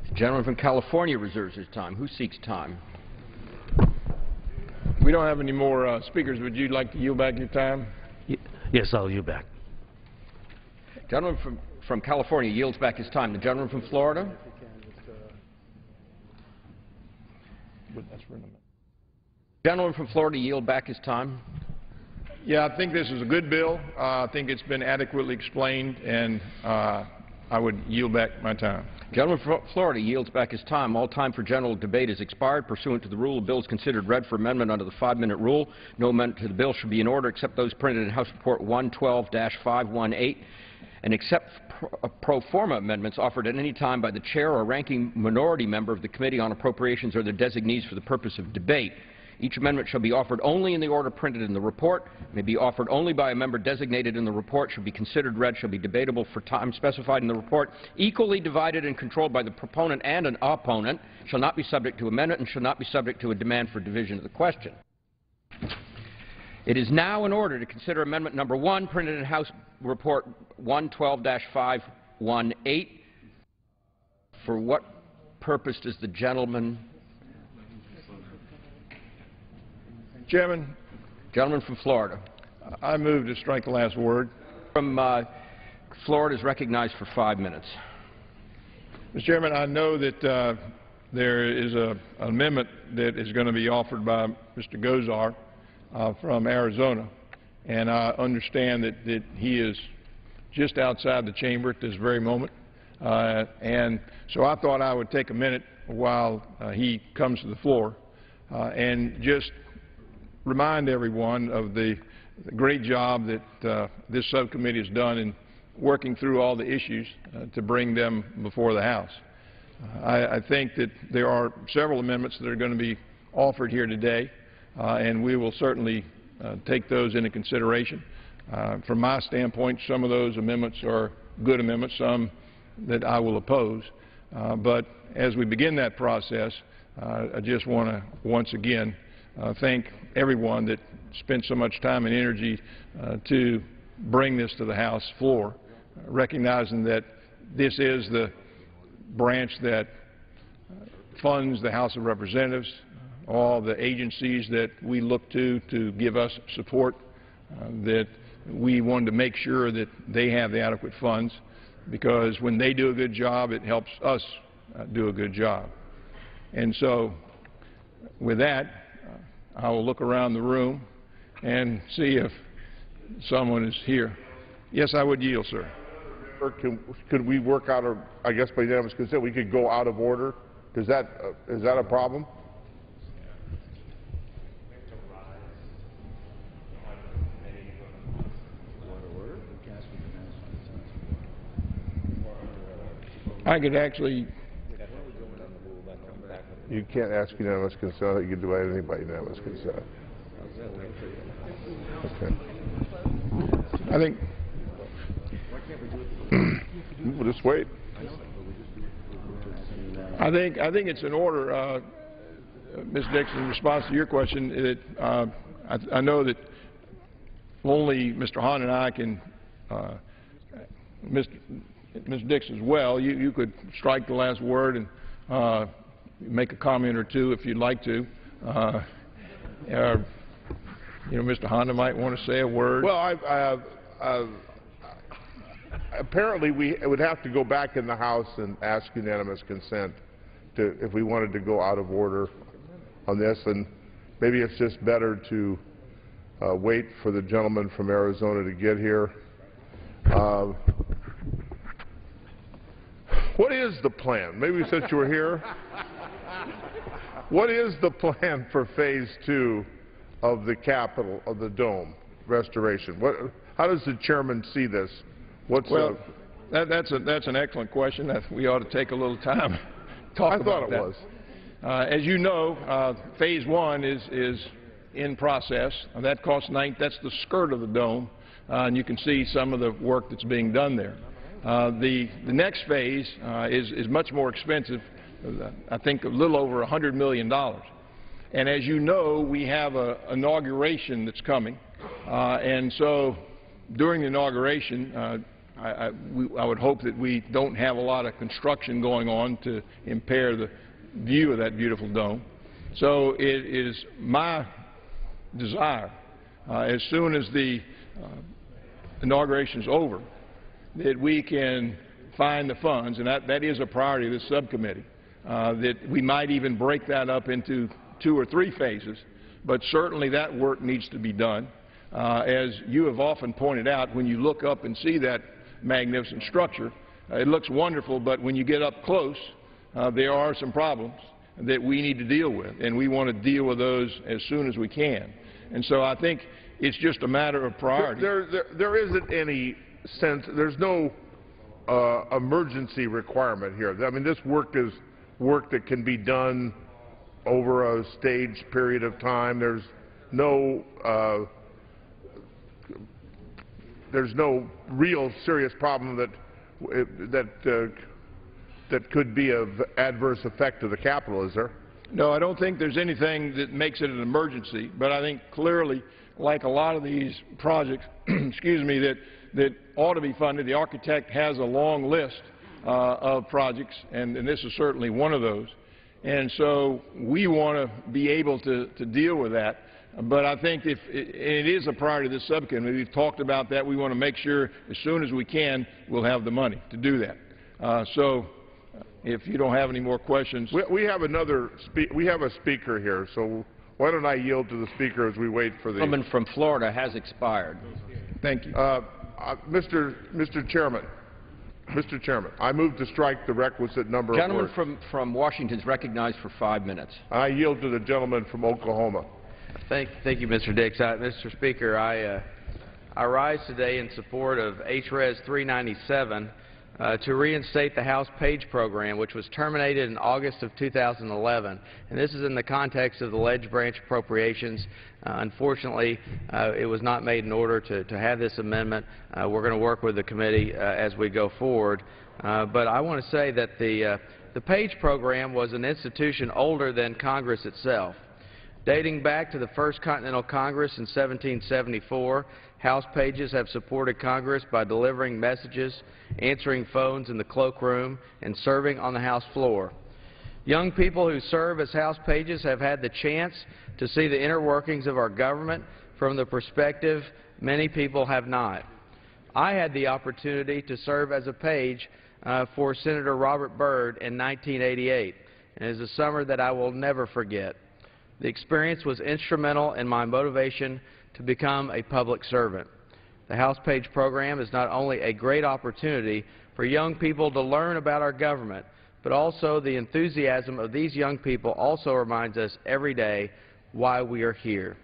The gentleman from California reserves his time. Who seeks time? We don't have any more speakers. Would you like to yield back your time? Yes, I'll yield back. The gentleman from California yields back his time. The gentleman from Florida. The gentleman from Florida yield back his time. Yeah, I think this is a good bill. I think it's been adequately explained, and I would yield back my time. The gentleman from Florida yields back his time. All time for general debate is expired. Pursuant to the rule, the bill is considered read for amendment under the 5-minute rule. No amendment to the bill shall be in order except those printed in House Report 112-518, and except pro forma amendments offered at any time by the chair or ranking minority member of the Committee on Appropriations or their designees for the purpose of debate. Each amendment shall be offered only in the order printed in the report, may be offered only by a member designated in the report, shall be considered read, shall be debatable for time specified in the report, equally divided and controlled by the proponent and an opponent, shall not be subject to amendment, and shall not be subject to a demand for division of the question. It is now in order to consider Amendment Number 1, printed in House Report 112-518. For what purpose does the gentleman... Chairman. Gentleman from Florida. I move to strike the last word. From Florida is recognized for 5 minutes. Mr. Chairman, I know that there is an amendment that is going to be offered by Mr. Gosar from Arizona, and I understand that he is just outside the chamber at this very moment. And so I thought I would take a minute while he comes to the floor and just remind everyone of the great job that this subcommittee has done in working through all the issues to bring them before the House. I think that there are several amendments that are going to be offered here today, and we will certainly take those into consideration. From my standpoint, some of those amendments are good amendments, some that I will oppose. But as we begin that process, I just want to once again thank everyone that spent so much time and energy to bring this to the House floor, recognizing that this is the branch that funds the House of Representatives, all the agencies that we look to give us support, that we wanted to make sure that they have the adequate funds, because when they do a good job, it helps us do a good job. And so with that, I will look around the room and see if someone is here. Yes, I would yield, sir. Could we work out, I guess by unanimous consent, we could go out of order? Is that a problem? I could actually... You can't ask unanimous consent. You can do anything by unanimous consent. Okay. I think We'll just wait. I think it's in order, Ms. Dixon, in response to your question, that I know that only Mr. Hahn and I can, Ms. Dixon as well, you could strike the last word and make a comment or two if you'd like to. You know, Mr. Honda might want to say a word. Well, apparently we would have to go back in the House and ask unanimous consent if we wanted to go out of order on this, and maybe it's just better to wait for the gentleman from Arizona to get here. What is the plan? Maybe since you were here, what is the plan for Phase 2 of the Capitol, of the Dome restoration? How does the chairman see this? Well, that's an excellent question that we ought to take a little time to talk about. I thought it was. As you know, Phase 1 is in process. That costs that's the skirt of the dome, and you can see some of the work that's being done there. The next phase is much more expensive. I think a little over $100 million. And as you know, we have an inauguration that's coming, and so during the inauguration, I would hope that we don't have a lot of construction going on to impair the view of that beautiful dome. So it is my desire, as soon as the inauguration is over, that we can find the funds, and that is a priority of this subcommittee, that we might even break that up into 2 or 3 phases, but certainly that work needs to be done. As you have often pointed out, when you look up and see that magnificent structure, it looks wonderful, but when you get up close, there are some problems that we need to deal with, and we want to deal with those as soon as we can. And so I think it's just a matter of priority. There isn't any sense, there's no emergency requirement here. I mean, this work is work that can be done over a staged period of time. There's no real serious problem that could be of adverse effect to the Capitol, is there? No, I don't think there's anything that makes it an emergency, but I think clearly, like a lot of these projects, excuse me, that ought to be funded, the architect has a long list of projects, and this is certainly one of those. And so we want to be able to deal with that. But I think it is a priority of this subcommittee. We've talked about that. We want to make sure as soon as we can we'll have the money to do that. So if you don't have any more questions. We have a speaker here, so why don't I yield to the speaker as we wait for the... The gentleman from Florida has expired. Thank you. Mr. Chairman, I move to strike the requisite number of words. Gentleman from Washington is recognized for 5 minutes. I yield to the gentleman from Oklahoma. Thank you, Mr. Dix. Mr. Speaker, I rise today in support of H.Res. 397 to reinstate the House Page program, which was terminated in August of 2011. And this is in the context of the ledge branch appropriations. Unfortunately, it was not made in order to have this amendment. We're going to work with the committee as we go forward. But I want to say that the Page program was an institution older than Congress itself. Dating back to the First Continental Congress in 1774, House pages have supported Congress by delivering messages, answering phones in the cloakroom, and serving on the House floor. Young people who serve as House pages have had the chance to see the inner workings of our government from the perspective many people have not. I had the opportunity to serve as a page for Senator Robert Byrd in 1988, and it is a summer that I will never forget. The experience was instrumental in my motivation to become a public servant. The House Page program is not only a great opportunity for young people to learn about our government, but also the enthusiasm of these young people also reminds us every day why we are here.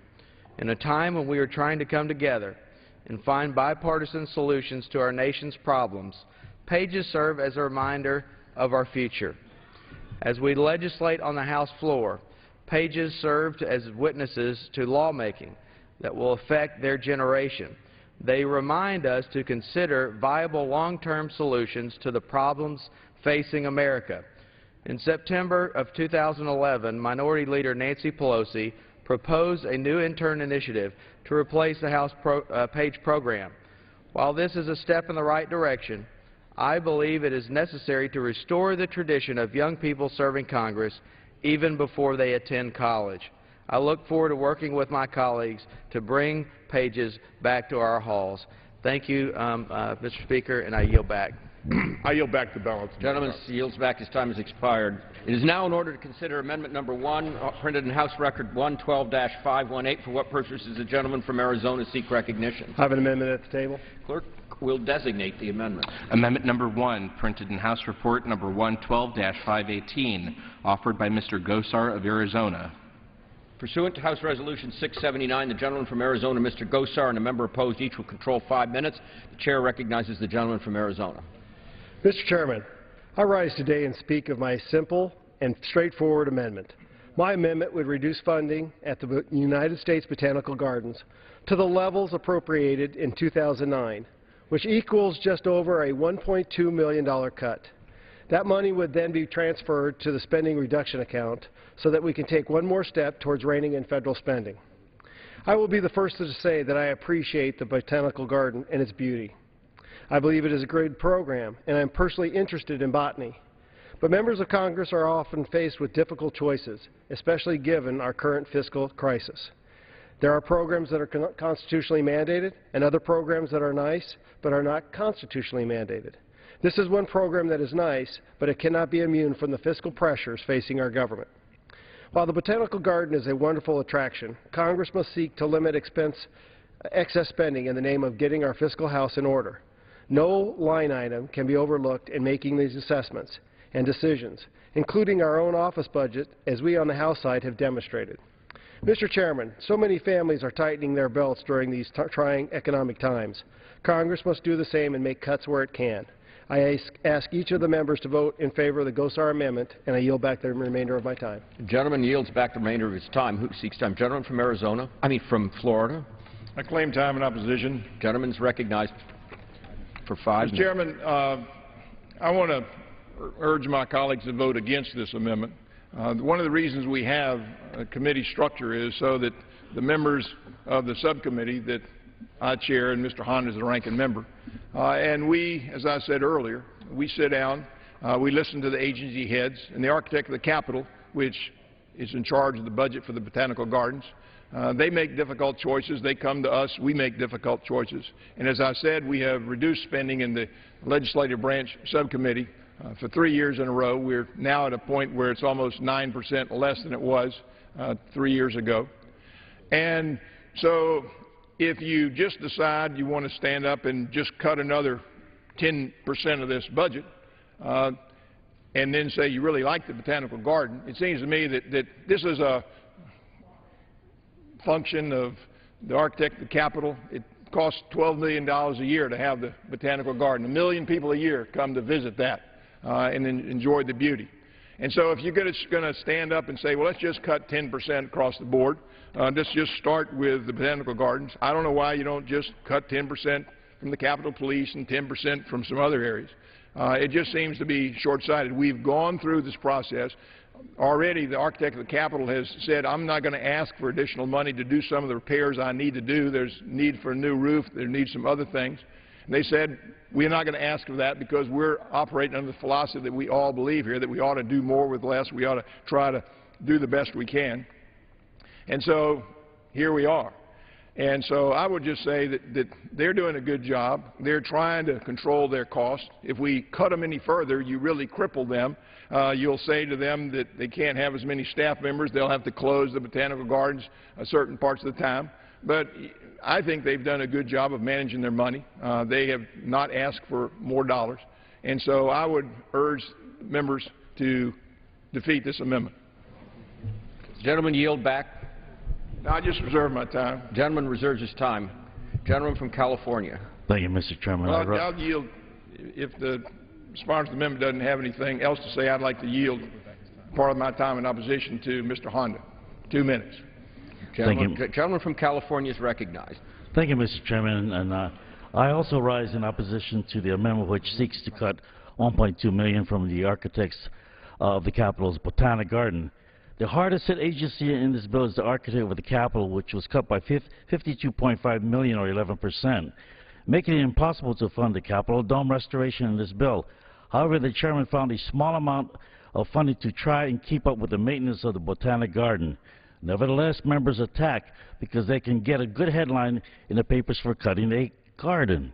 In a time when we are trying to come together and find bipartisan solutions to our nation's problems, pages serve as a reminder of our future. As we legislate on the House floor, pages served as witnesses to lawmaking that will affect their generation. They remind us to consider viable long-term solutions to the problems facing America. In September of 2011, Minority Leader Nancy Pelosi proposed a new intern initiative to replace the House Page program. While this is a step in the right direction, I believe it is necessary to restore the tradition of young people serving Congress even before they attend college. I look forward to working with my colleagues to bring pages back to our halls. Thank you, Mr. Speaker, and I yield back. I yield back the balance. The gentleman yields back. His time has expired. It is now in order to consider Amendment Number 1, printed in House Record 112-518. For what purpose does the gentleman from Arizona seek recognition? I have an amendment at the table. Clerk will designate the amendment. Amendment Number 1, printed in House Report Number 112-518, offered by Mr. Gosar of Arizona. Pursuant to House Resolution 679, the gentleman from Arizona, Mr. Gosar, and a member opposed each will control 5 minutes. The chair recognizes the gentleman from Arizona. Mr. Chairman, I rise today and speak of my simple and straightforward amendment. My amendment would reduce funding at the United States Botanical Gardens to the levels appropriated in 2009, which equals just over a $1.2 million cut. That money would then be transferred to the spending reduction account so that we can take one more step towards reining in federal spending. I will be the first to say that I appreciate the Botanical Garden and its beauty. I believe it is a great program, and I am personally interested in botany. But members of Congress are often faced with difficult choices, especially given our current fiscal crisis. There are programs that are constitutionally mandated and other programs that are nice but are not constitutionally mandated. This is one program that is nice, but it cannot be immune from the fiscal pressures facing our government. While the Botanical Garden is a wonderful attraction, Congress must seek to limit excess spending in the name of getting our fiscal house in order. No line item can be overlooked in making these assessments and decisions, including our own office budget, as we on the House side have demonstrated. Mr. Chairman, so many families are tightening their belts during these trying economic times. Congress must do the same and make cuts where it can. I ask each of the members to vote in favor of the Gosar Amendment, and I yield back the remainder of my time. The gentleman yields back the remainder of his time. Who seeks time? Gentleman from Florida. I claim time in opposition. Gentleman's recognized for 5 minutes. Mr. Chairman, I want to urge my colleagues to vote against this amendment. One of the reasons we have a committee structure is so that the members of the subcommittee that I chair, and Mr. Honda is the ranking member, and we, as I said earlier, we sit down, we listen to the agency heads, and the architect of the Capitol, which is in charge of the budget for the Botanical Gardens. They make difficult choices. They come to us. We make difficult choices. And as I said, we have reduced spending in the Legislative Branch Subcommittee for 3 years in a row. We're now at a point where it's almost 9% less than it was 3 years ago. And so if you just decide you want to stand up and just cut another 10% of this budget and then say you really like the Botanical Garden, it seems to me that this is a function of the architect of the Capitol. It costs $12 million a year to have the Botanical Garden. 1 million people a year come to visit that and enjoy the beauty. And so if you're going to stand up and say, well, let's just cut 10% across the board, let's just start with the Botanical Gardens, I don't know why you don't just cut 10% from the Capitol Police and 10% from some other areas. It just seems to be short-sighted. We've gone through this process. Already the architect of the Capitol has said, I'm not going to ask for additional money to do some of the repairs I need to do. There's need for a new roof. There needs some other things. And they said, we're not going to ask for that because we're operating under the philosophy that we all believe here, that we ought to do more with less. We ought to try to do the best we can. And so here we are. And so I would just say that they're doing a good job. They're trying to control their costs. If we cut them any further, you really cripple them. You'll say to them that they can't have as many staff members. They'll have to close the Botanical Gardens certain parts of the time. But I think they've done a good job of managing their money. They have not asked for more dollars. And so I would urge members to defeat this amendment. Gentleman yield back. I just reserve my time. Gentleman reserves his time. Gentleman from California. Thank you, Mr. Chairman. Well, I'll yield. If the sponsor of the amendment doesn't have anything else to say, I'd like to yield part of my time in opposition to Mr. Honda. 2 minutes. Gentleman from California is recognized. Thank you, Mr. Chairman. And I also rise in opposition to the amendment which seeks to cut $1.2 million from the architects of the Capitol's Botanic Garden. The hardest hit agency in this bill is the architect of the Capitol, which was cut by $52.5 million or 11%, making it impossible to fund the Capitol dome restoration in this bill. However, the chairman found a small amount of funding to try and keep up with the maintenance of the Botanic Garden. Nevertheless, members attack because they can get a good headline in the papers for cutting a garden.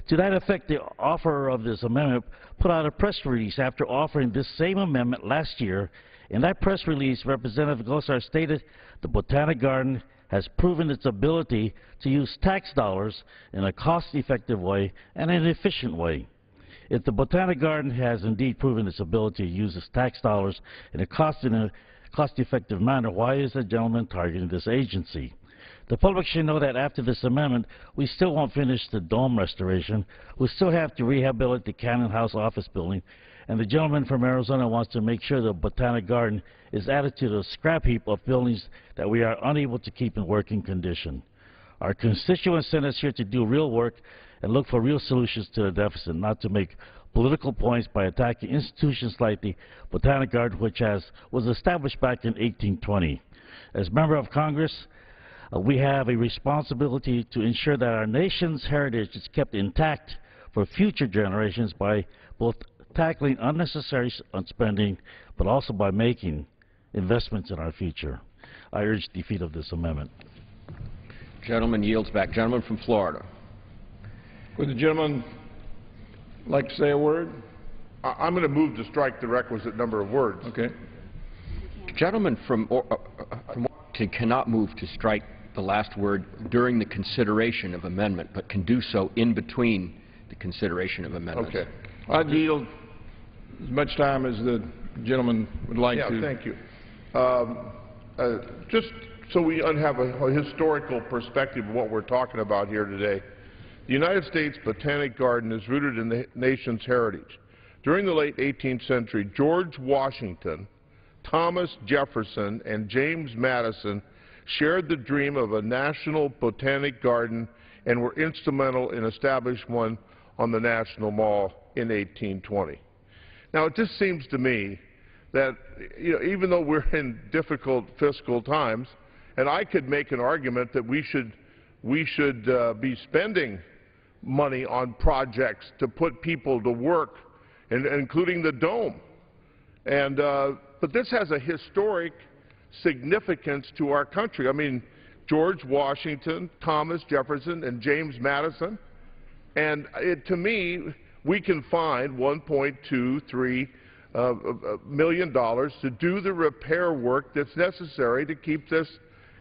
To that effect, the offerer of this amendment put out a press release after offering this same amendment last year. In that press release, Representative Gosar stated the Botanic Garden has proven its ability to use tax dollars in a cost-effective way and an efficient way. If the Botanic Garden has indeed proven its ability to use its tax dollars in a cost-effective manner, why is the gentleman targeting this agency? The public should know that after this amendment, we still won't finish the dome restoration. We still have to rehabilitate the Cannon House office building, and the gentleman from Arizona wants to make sure the Botanic Garden is added to the scrap heap of buildings that we are unable to keep in working condition. Our constituents sent us here to do real work and look for real solutions to the deficit, not to make political points by attacking institutions like the Botanic Garden, which was established back in 1820. As member of Congress, we have a responsibility to ensure that our nation's heritage is kept intact for future generations by both tackling unnecessary spending, but also by making investments in our future. I urge defeat of this amendment. Gentleman yields back. Gentleman from Florida. Would the gentleman like to say a word? I'm going to move to strike the requisite number of words. Okay. The gentleman from Washington cannot move to strike the last word during the consideration of amendment, but can do so in between the consideration of amendment. Okay. I'd yield as much time as the gentleman would like to. Yeah, thank you. Just so we have a historical perspective of what we're talking about here today, the United States Botanic Garden is rooted in the nation's heritage. During the late 18th century, George Washington, Thomas Jefferson, and James Madison shared the dream of a national botanic garden and were instrumental in establishing one on the National Mall in 1820. Now, it just seems to me that, even though we're in difficult fiscal times, and I could make an argument that we should be spending money on projects to put people to work, including the dome. But this has a historic significance to our country. I mean, George Washington, Thomas Jefferson, and James Madison. And to me, we can find $1.23 million to do the repair work that's necessary to keep this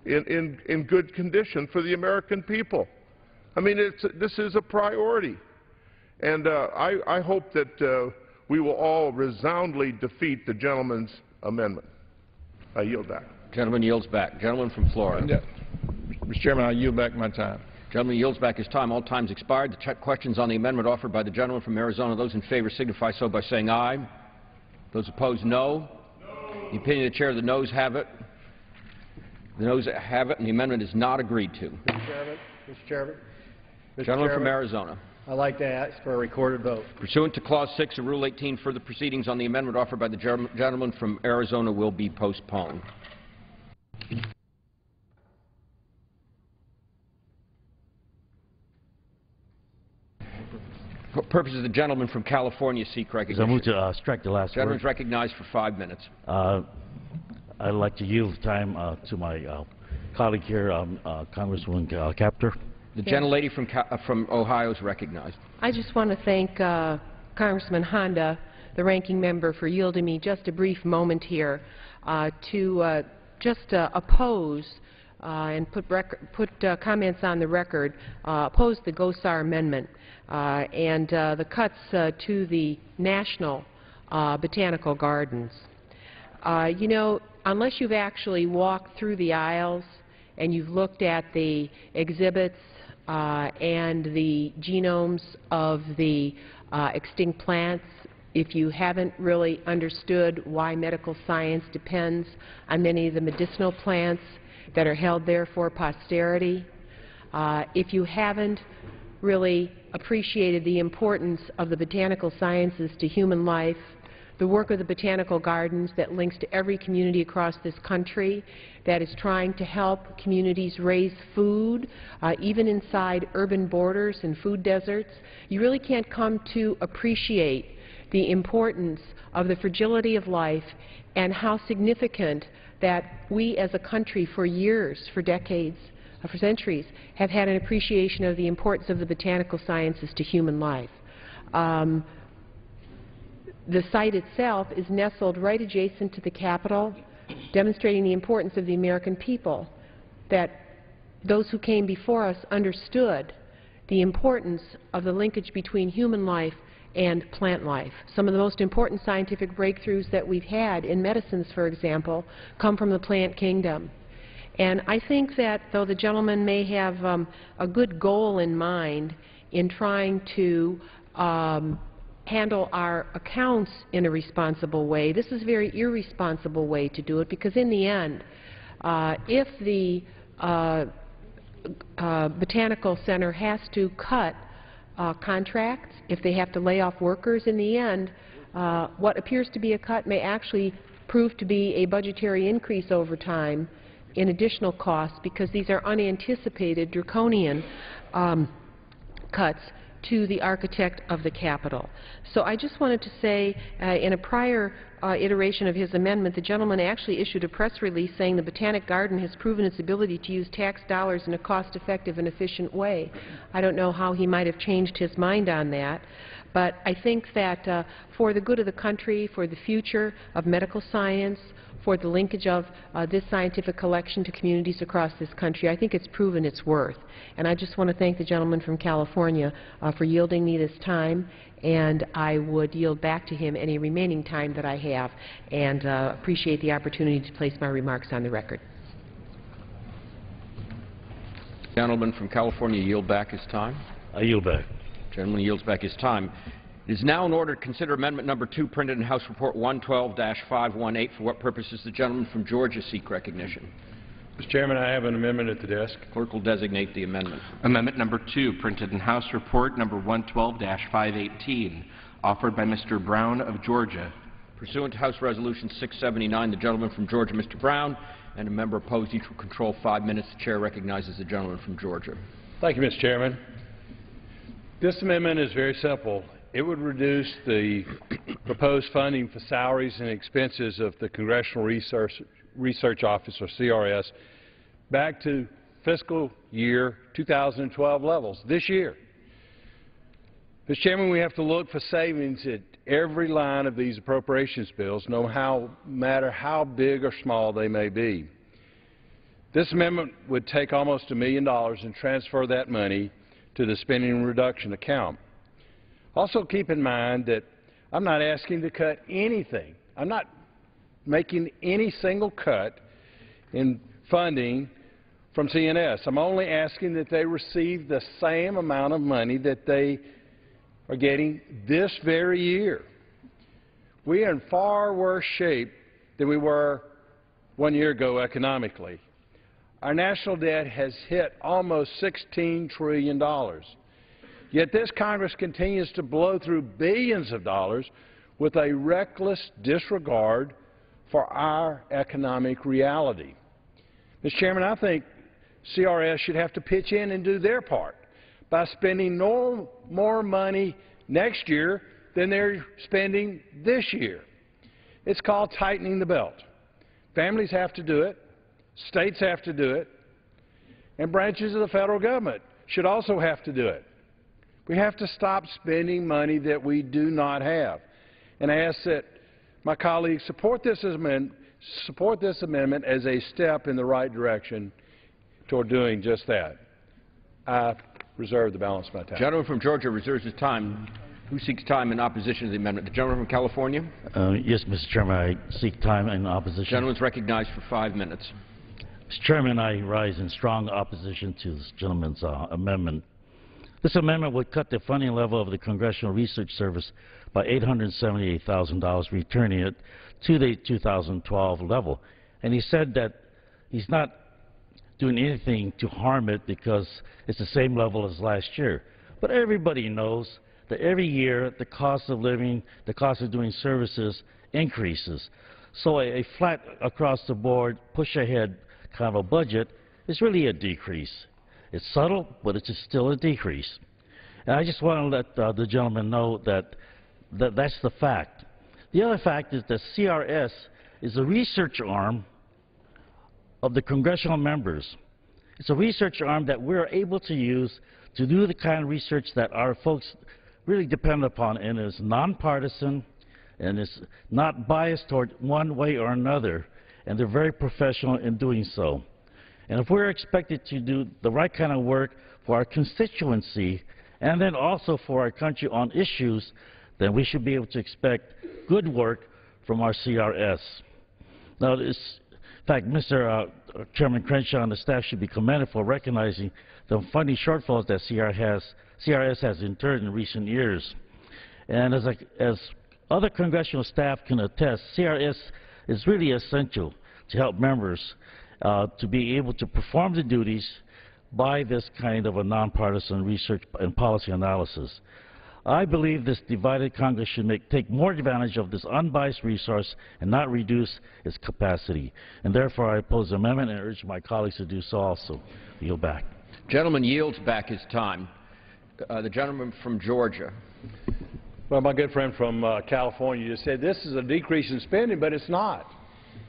in good condition for the American people. I mean, this is a priority. And I hope that we will all resoundingly defeat the gentleman's amendment. I yield back. Gentleman yields back. Gentleman from Florida. Mr. Chairman, I yield back my time. Gentleman yields back his time. All times expired. The questions on the amendment offered by the gentleman from Arizona. Those in favor signify so by saying aye. Those opposed, no. The opinion of the chair, the noes have it. The noes have it, and the amendment is not agreed to. Mr. Chairman. Gentleman from Arizona. I'd like to ask for a recorded vote. Pursuant to Clause 6 of Rule 18, further proceedings on the amendment offered by the gentleman from Arizona will be postponed. For purposes of the gentleman from California seek recognition. I move to strike the last word. Gentleman is recognized for 5 minutes. I'd like to yield time to my colleague here, Congresswoman Capter. The gentlelady from Ohio is recognized. I just want to thank Congressman Honda, the ranking member, for yielding me just a brief moment here to oppose and put comments on the record, oppose the Gosar Amendment and the cuts to the National Botanical Gardens. Unless you've actually walked through the aisles and you've looked at the exhibits and the genomes of the extinct plants, if you haven't really understood why medical science depends on many of the medicinal plants that are held there for posterity, If you haven't really appreciated the importance of the botanical sciences to human life, the work of the botanical gardens that links to every community across this country, that is trying to help communities raise food, even inside urban borders and food deserts, you really can't come to appreciate the importance of the fragility of life and how significant that we as a country for years, for decades, for centuries, have had an appreciation of the importance of the botanical sciences to human life. The site itself is nestled right adjacent to the Capitol, demonstrating the importance of the American people, that those who came before us understood the importance of the linkage between human life and plant life. Some of the most important scientific breakthroughs that we've had in medicines, for example, come from the plant kingdom. And I think that though the gentleman may have a good goal in mind in trying to handle our accounts in a responsible way, this is a very irresponsible way to do it, because in the end, if the Botanical Center has to cut contracts, if they have to lay off workers, in the end, what appears to be a cut may actually prove to be a budgetary increase over time in additional costs, because these are unanticipated draconian cuts to the architect of the Capitol. So I just wanted to say, in a prior iteration of his amendment, the gentleman actually issued a press release saying the Botanic Garden has proven its ability to use tax dollars in a cost-effective and efficient way. I don't know how he might have changed his mind on that, but I think that for the good of the country, for the future of medical science, for the linkage of this scientific collection to communities across this country, I think it's proven its worth. And I just want to thank the gentleman from California for yielding me this time, and I would yield back to him any remaining time that I have, and appreciate the opportunity to place my remarks on the record. Gentleman from California yield back his time. I yield back. Gentleman yields back his time. It is now in order to consider Amendment Number 2, printed in House Report 112-518. For what purpose does the gentleman from Georgia seek recognition? Mr. Chairman, I have an amendment at the desk. Clerk will designate the amendment. Amendment Number 2, printed in House Report Number 112-518, offered by Mr. Broun of Georgia. Pursuant to House Resolution 679, the gentleman from Georgia, Mr. Broun, and a member opposed, each will control 5 minutes. The chair recognizes the gentleman from Georgia. Thank you, Mr. Chairman. This amendment is very simple. It would reduce the proposed funding for salaries and expenses of the Congressional Research Office, or CRS, back to fiscal year 2012 levels, this year. Mr. Chairman, we have to look for savings at every line of these appropriations bills, no matter how big or small they may be. This amendment would take almost $1 million and transfer that money to the spending reduction account. Also keep in mind that I'm not asking to cut anything. I'm not making any single cut in funding from CNS. I'm only asking that they receive the same amount of money that they are getting this very year. We are in far worse shape than we were 1 year ago economically. Our national debt has hit almost $16 trillion. Yet this Congress continues to blow through billions of dollars with a reckless disregard for our economic reality. Mr. Chairman, I think CRS should have to pitch in and do their part by spending no more money next year than they're spending this year. It's called tightening the belt. Families have to do it, states have to do it, and branches of the federal government should also have to do it. We have to stop spending money that we do not have. And I ask that my colleagues support this amendment as a step in the right direction toward doing just that. I reserve the balance of my time. The gentleman from Georgia reserves his time. Who seeks time in opposition to the amendment? The gentleman from California? Yes, Mr. Chairman, I seek time in opposition. The gentleman is recognized for 5 minutes. Mr. Chairman, I rise in strong opposition to this gentleman's amendment. This amendment would cut the funding level of the Congressional Research Service by $878,000, returning it to the 2012 level. And he said that he's not doing anything to harm it because it's the same level as last year. But everybody knows that every year the cost of living, the cost of doing services increases. So a flat across the board, push ahead kind of a budget is really a decrease. It's subtle, but it's just still a decrease. And I just want to let the gentleman know that that's the fact. The other fact is that CRS is a research arm of the congressional members. It's a research arm that we're able to use to do the kind of research that our folks really depend upon, and is nonpartisan and is not biased toward one way or another, and they're very professional in doing so. And if we're expected to do the right kind of work for our constituency and then also for our country on issues, then we should be able to expect good work from our CRS. Now, in fact, Mr. Chairman Crenshaw and the staff should be commended for recognizing the funding shortfalls that CRS has incurred in recent years. And as other congressional staff can attest, CRS is really essential to help members to be able to perform the duties by this kind of a nonpartisan research and policy analysis. I believe this divided Congress should take more advantage of this unbiased resource and not reduce its capacity. And therefore, I oppose the amendment and urge my colleagues to do so also. I yield back. Gentleman yields back his time. The gentleman from Georgia. Well, my good friend from California just said this is a decrease in spending, but it's not.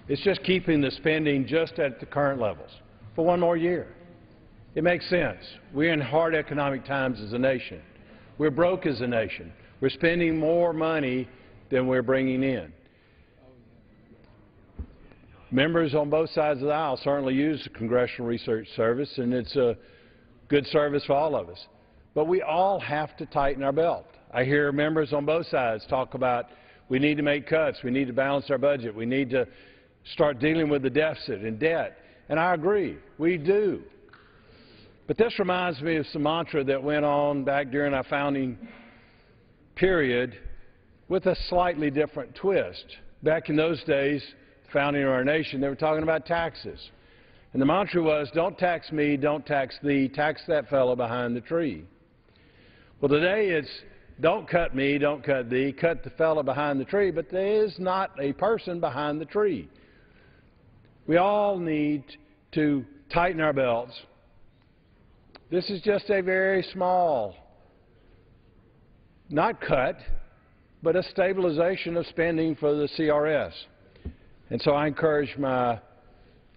It's just keeping the spending just at the current levels for one more year. It makes sense. We're in hard economic times as a nation. We're broke as a nation. We're spending more money than we're bringing in. Members on both sides of the aisle certainly use the Congressional Research Service, and it's a good service for all of us. But we all have to tighten our belt. I hear members on both sides talk about we need to make cuts, we need to balance our budget, we need to start dealing with the deficit and debt. And I agree, we do. But this reminds me of some mantra that went on back during our founding period with a slightly different twist. Back in those days, founding of our nation, they were talking about taxes. And the mantra was, don't tax me, don't tax thee, tax that fellow behind the tree. Well, today it's, don't cut me, don't cut thee, cut the fellow behind the tree, but there is not a person behind the tree. We all need to tighten our belts. This is just a very small, not cut, but a stabilization of spending for the CRS. And so I encourage my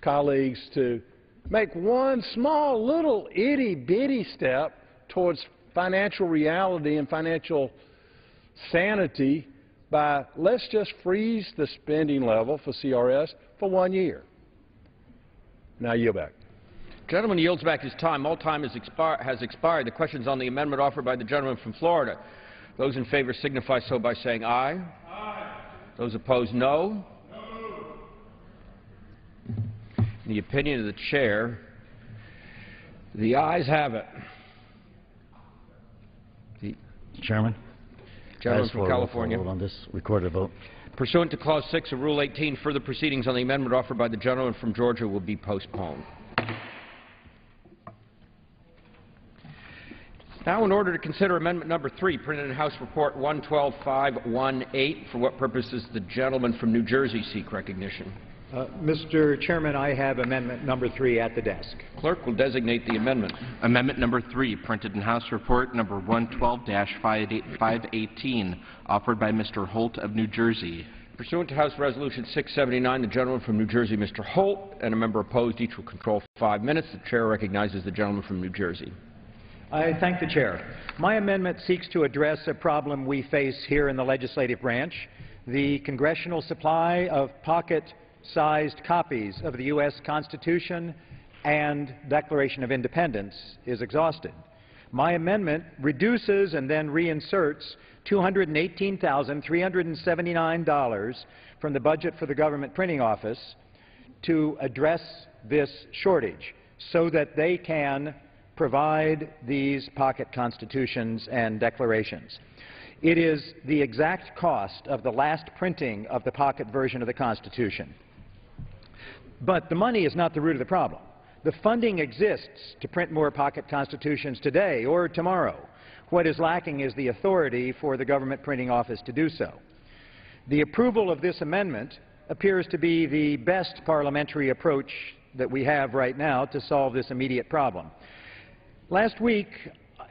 colleagues to make one small little itty-bitty step towards financial reality and financial sanity by let's just freeze the spending level for CRS for 1 year. Now I yield back. Gentleman yields back his time. All time has expired. The question is on the amendment offered by the gentleman from Florida. Those in favor signify so by saying aye. Aye. Those opposed, no. In the opinion of the chair, the ayes have it. The Chairman, gentleman from California. On this recorded vote. Pursuant to Clause 6 of Rule 18, further proceedings on the amendment offered by the gentleman from Georgia will be postponed. Now, in order to consider Amendment Number 3, printed in House Report 112518, for what purpose does the gentleman from New Jersey seek recognition? Mr. Chairman, I have Amendment Number 3 at the desk. Clerk will designate the amendment. Amendment Number 3, printed in House Report Number 112-518, offered by Mr. Holt of New Jersey. Pursuant to House Resolution 679, the gentleman from New Jersey, Mr. Holt, and a member opposed, each will control 5 minutes. The chair recognizes the gentleman from New Jersey. I thank the chair. My amendment seeks to address a problem we face here in the legislative branch. The congressional supply of pocket-sized copies of the U.S. Constitution and Declaration of Independence is exhausted. My amendment reduces and then reinserts $218,379 from the budget for the government printing office to address this shortage so that they can provide these pocket constitutions and declarations. It is the exact cost of the last printing of the pocket version of the Constitution. But the money is not the root of the problem. The funding exists to print more pocket constitutions today or tomorrow. What is lacking is the authority for the government printing office to do so. The approval of this amendment appears to be the best parliamentary approach that we have right now to solve this immediate problem. Last week,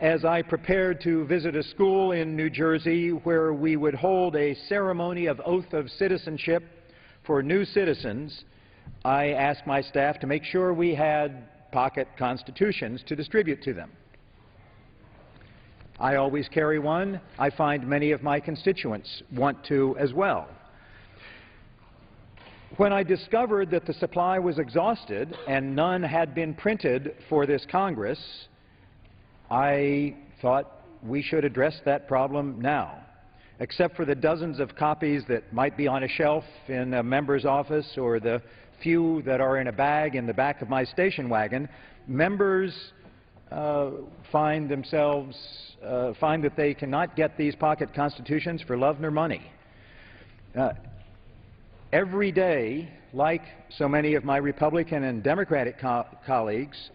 as I prepared to visit a school in New Jersey where we would hold a ceremony of oath of citizenship for new citizens, I asked my staff to make sure we had pocket constitutions to distribute to them. I always carry one. I find many of my constituents want to as well. When I discovered that the supply was exhausted and none had been printed for this Congress, I thought we should address that problem now. Except for the dozens of copies that might be on a shelf in a member's office or the few that are in a bag in the back of my station wagon, members find that they cannot get these pocket constitutions for love nor money. Every day, like so many of my Republican and Democratic colleagues,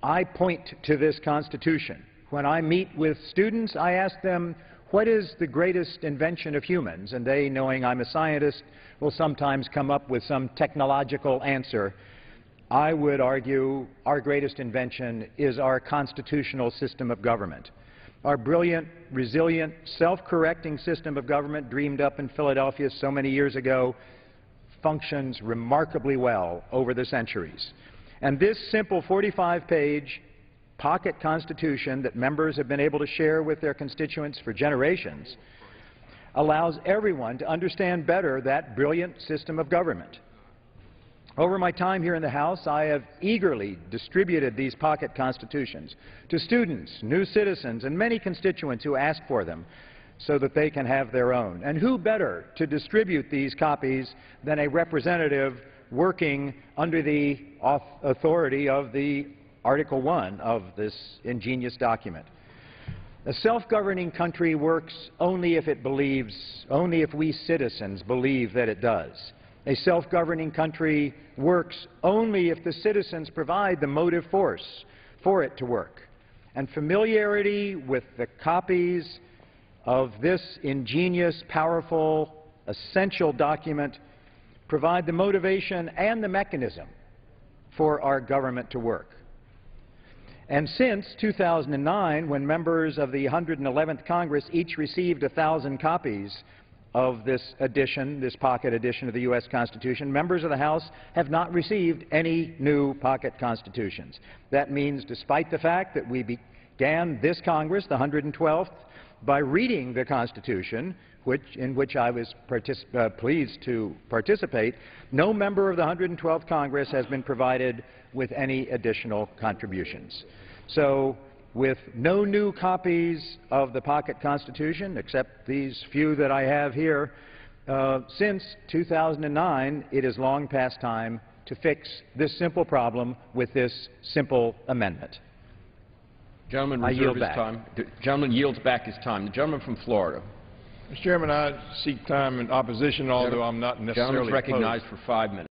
I point to this Constitution. When I meet with students, I ask them, what is the greatest invention of humans? And they, knowing I'm a scientist, will sometimes come up with some technological answer. I would argue our greatest invention is our constitutional system of government. Our brilliant, resilient, self-correcting system of government, dreamed up in Philadelphia so many years ago, functions remarkably well over the centuries. And this simple 45-page pocket constitution that members have been able to share with their constituents for generations allows everyone to understand better that brilliant system of government. Over my time here in the House, I have eagerly distributed these pocket constitutions to students, new citizens, and many constituents who ask for them so that they can have their own. And who better to distribute these copies than a representative working under the authority of the Article I of this ingenious document. A self-governing country works only if it believes, only if we citizens believe that it does. A self-governing country works only if the citizens provide the motive force for it to work. And familiarity with the copies of this ingenious, powerful, essential document provide the motivation and the mechanism for our government to work. And since 2009, when members of the 111th Congress each received 1,000 copies of this edition, this pocket edition of the U.S. Constitution, members of the House have not received any new pocket constitutions. That means, despite the fact that we began this Congress, the 112th, by reading the Constitution, in which I was pleased to participate, no member of the 112th Congress has been provided with any additional contributions. So, with no new copies of the pocket Constitution, except these few that I have here, since 2009, it is long past time to fix this simple problem with this simple amendment. Gentleman I yield his back. time. The gentleman yields back his time. The gentleman from Florida. Mr. Chairman, I seek time in opposition, although I'm not necessarily Gentleman is recognized opposed. for 5 minutes.